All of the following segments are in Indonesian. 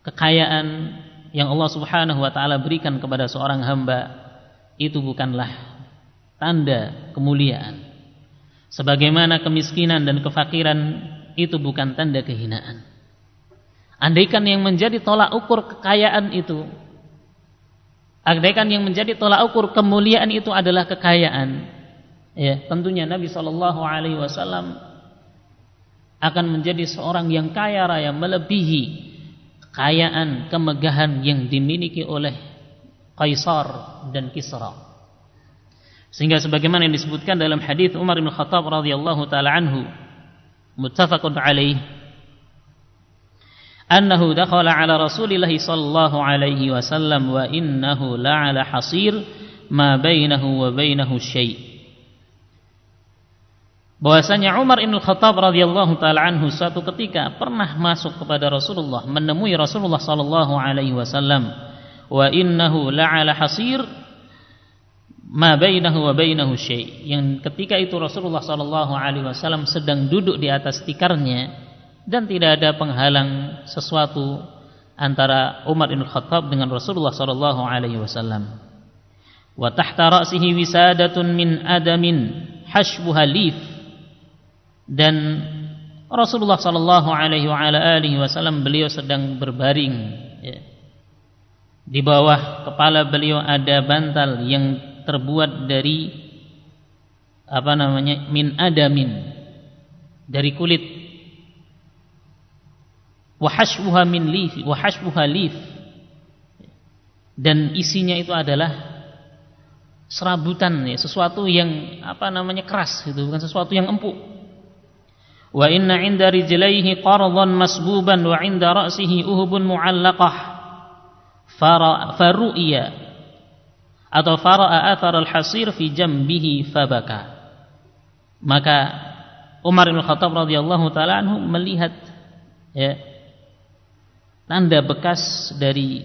kekayaan yang Allah Subhanahu wa taala berikan kepada seorang hamba itu bukanlah tanda kemuliaan. Sebagaimana kemiskinan dan kefakiran itu bukan tanda kehinaan. Andaikan yang menjadi tolak ukur kekayaan itu, andaikan yang menjadi tolak ukur kemuliaan itu adalah kekayaan, ya, tentunya Nabi sallallahu alaihi wasallam akan menjadi seorang yang kaya raya melebihi kekayaan, kemegahan yang dimiliki oleh Kaisar dan Kisra. Sehingga sebagaimana yang disebutkan dalam hadis Umar bin Khattab radhiyallahu taala anhu, muttafaqun alaih, annahu dakhala ala Rasulillah sallallahu alaihi wasallam wa innahu la'ala hasir ma bainahu wa bainahu syai'. Bahwasanya Umar bin Khattab radhiyallahu taala anhu suatu ketika pernah masuk kepada Rasulullah, menemui Rasulullah sallallahu alaihi wasallam, wa innahu la'ala hasir ma bainahu wa bainahu syai'. Yang ketika itu Rasulullah sallallahu alaihi wasallam sedang duduk di atas tikarnya dan tidak ada penghalang sesuatu antara Umar bin Khattab dengan Rasulullah sallallahu alaihi wasallam. Wa tahta ra'sihi wisadatun min adamin hashbuha lif. Dan Rasulullah sallallahu alaihi wasallam beliau sedang berbaring, ya. Di bawah kepala beliau ada bantal yang terbuat dari min adamin, dari kulit. Wa hashbuha min lif, wa hashbuha lif. Dan isinya itu adalah serabutan, ya, sesuatu yang keras, itu bukan sesuatu yang empuk. Wa inna 'inda rijlaihi qardan masbuban wa 'inda ra'sihi uhbun mu'allaqah faru'iya atau fara'a athar al-hasir fi jambihi fabaka. Maka Umar bin Khattab radhiyallahu taala anhu melihat, ya, tanda bekas dari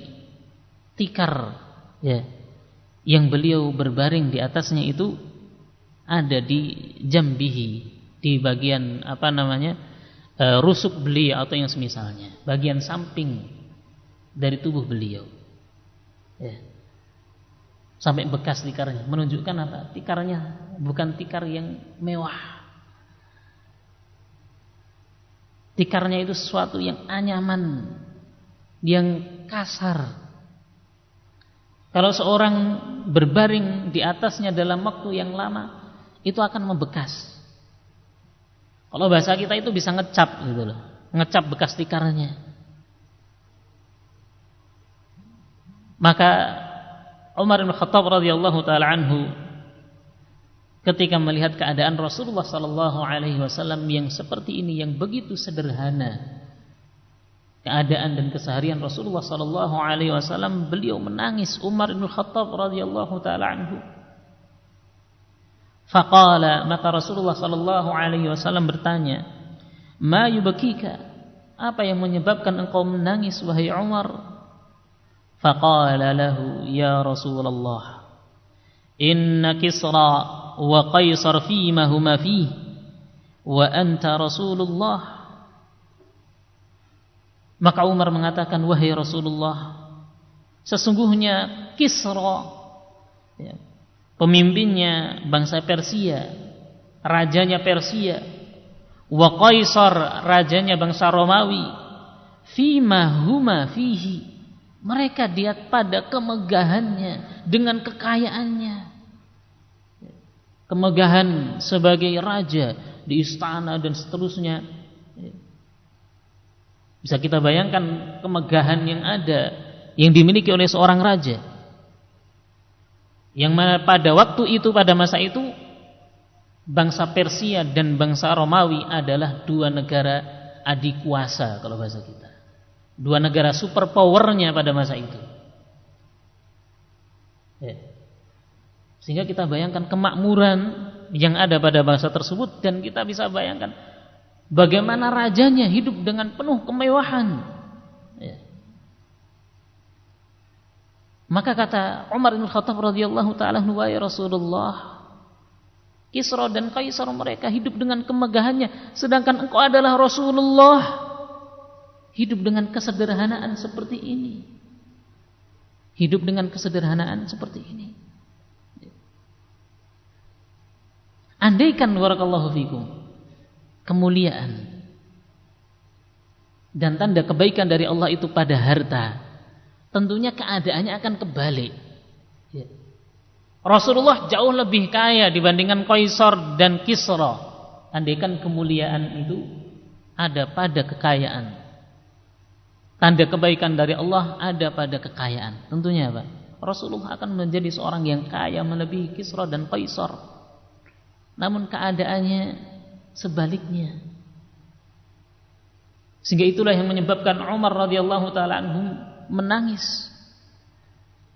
tikar, ya, yang beliau berbaring di atasnya itu ada di jambihi, di bagian rusuk beliau atau yang semisalnya, bagian samping dari tubuh beliau, ya. Sampai bekas tikarnya, menunjukkan apa? Tikarnya bukan tikar yang mewah. Tikarnya itu sesuatu yang anyaman, yang kasar. Kalau seorang berbaring di atasnya dalam waktu yang lama, itu akan membekas. Kalau bahasa kita itu bisa ngecap gitu loh, ngecap bekas tikarnya. Maka Umar bin Khattab radhiyallahu taala anhu ketika melihat keadaan Rasulullah sallallahu alaihi wasallam yang seperti ini, yang begitu sederhana keadaan dan keseharian Rasulullah sallallahu alaihi wasallam, beliau menangis. Umar bin Khattab radhiyallahu taala anhu, faqala, maka Rasulullah sallallahu alaihi wasallam bertanya, ma yubkika, apa yang menyebabkan engkau menangis wahai Umar? Faqala lahu, ya Rasulullah, inna Kisra wa Qaisar fima huma fihi wa anta Rasulullah. Maka Umar mengatakan, wahai Rasulullah, sesungguhnya Kisra, ya, pemimpinnya bangsa Persia, rajanya Persia, wa Qaisar, rajanya bangsa Romawi, fima huma fihi, mereka dia pada kemegahannya, dengan kekayaannya, kemegahan sebagai raja di istana dan seterusnya. Bisa kita bayangkan kemegahan yang ada, yang dimiliki oleh seorang raja, yang mana pada waktu itu, pada masa itu, bangsa Persia dan bangsa Romawi adalah dua negara adik kuasa kalau bahasa kita, dua negara superpowernya pada masa itu, ya. Sehingga kita bayangkan kemakmuran yang ada pada bangsa tersebut, dan kita bisa bayangkan bagaimana rajanya hidup dengan penuh kemewahan, ya. Maka kata Umar bin Khattab radhiyallahu taala anhu, ya Rasulullah, Kisra dan Kaisar mereka hidup dengan kemegahannya, sedangkan engkau adalah Rasulullah. hidup dengan kesederhanaan seperti ini. Hidup dengan kesederhanaan seperti ini. Andaikan barakallahu fikum kemuliaan dan tanda kebaikan dari Allah itu pada harta, tentunya keadaannya akan kebalik. Rasulullah jauh lebih kaya dibandingkan Qaisar dan Kisra. Andaikan kemuliaan itu ada pada kekayaan, tanda kebaikan dari Allah ada pada kekayaan, tentunya apa? Rasulullah akan menjadi seorang yang kaya melebihi Kisra dan Qaisar. Namun keadaannya sebaliknya. Sehingga itulah yang menyebabkan Umar radhiyallahu taala anhu menangis.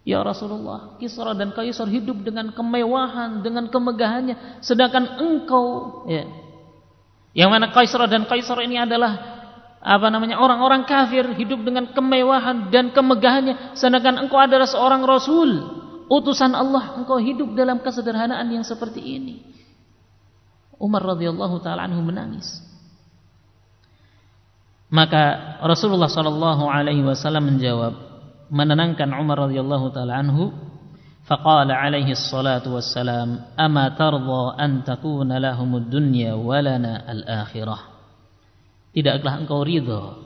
Ya Rasulullah, Kisra dan Qaisar hidup dengan kemewahan, dengan kemegahannya, sedangkan engkau, ya, yang mana Qaisar dan Qaisar ini adalah orang-orang kafir, hidup dengan kemewahan dan kemegahannya, sedangkan engkau adalah seorang Rasul, utusan Allah, engkau hidup dalam kesederhanaan yang seperti ini. Umar radhiyallahu taala anhu menangis. Maka Rasulullah sallallahu alaihi wasallam menjawab, menenangkan Umar radhiyallahu taala anhu, faqala alaihi salatu wassalam, ama tardha an takuna lahumud dunya wa lana al-akhirah. Tidakkah engkau ridha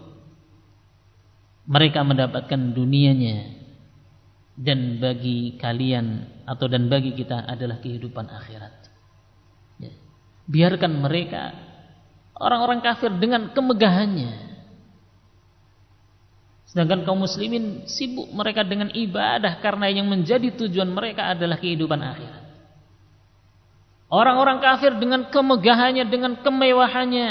mereka mendapatkan dunianya dan bagi kalian atau dan bagi kita adalah kehidupan akhirat. Ya. Biarkan mereka orang-orang kafir dengan kemegahannya, sedangkan kaum muslimin sibuk mereka dengan ibadah karena yang menjadi tujuan mereka adalah kehidupan akhirat. Orang-orang kafir dengan kemegahannya, dengan kemewahannya,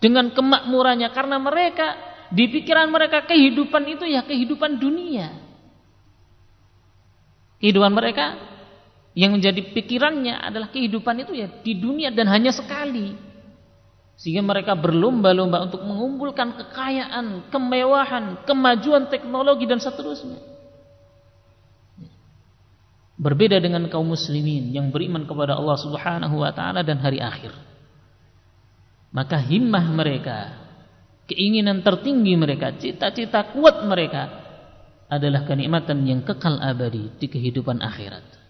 dengan kemakmurannya, karena mereka di pikiran mereka kehidupan itu ya kehidupan dunia. Kehidupan mereka yang menjadi pikirannya adalah kehidupan itu ya di dunia dan hanya sekali. Sehingga mereka berlomba-lomba untuk mengumpulkan kekayaan, kemewahan, kemajuan teknologi dan seterusnya. Berbeda dengan kaum muslimin yang beriman kepada Allah Subhanahu wa taala dan hari akhir. Maka himmah mereka, keinginan tertinggi mereka, cita-cita kuat mereka adalah kenikmatan yang kekal abadi di kehidupan akhirat.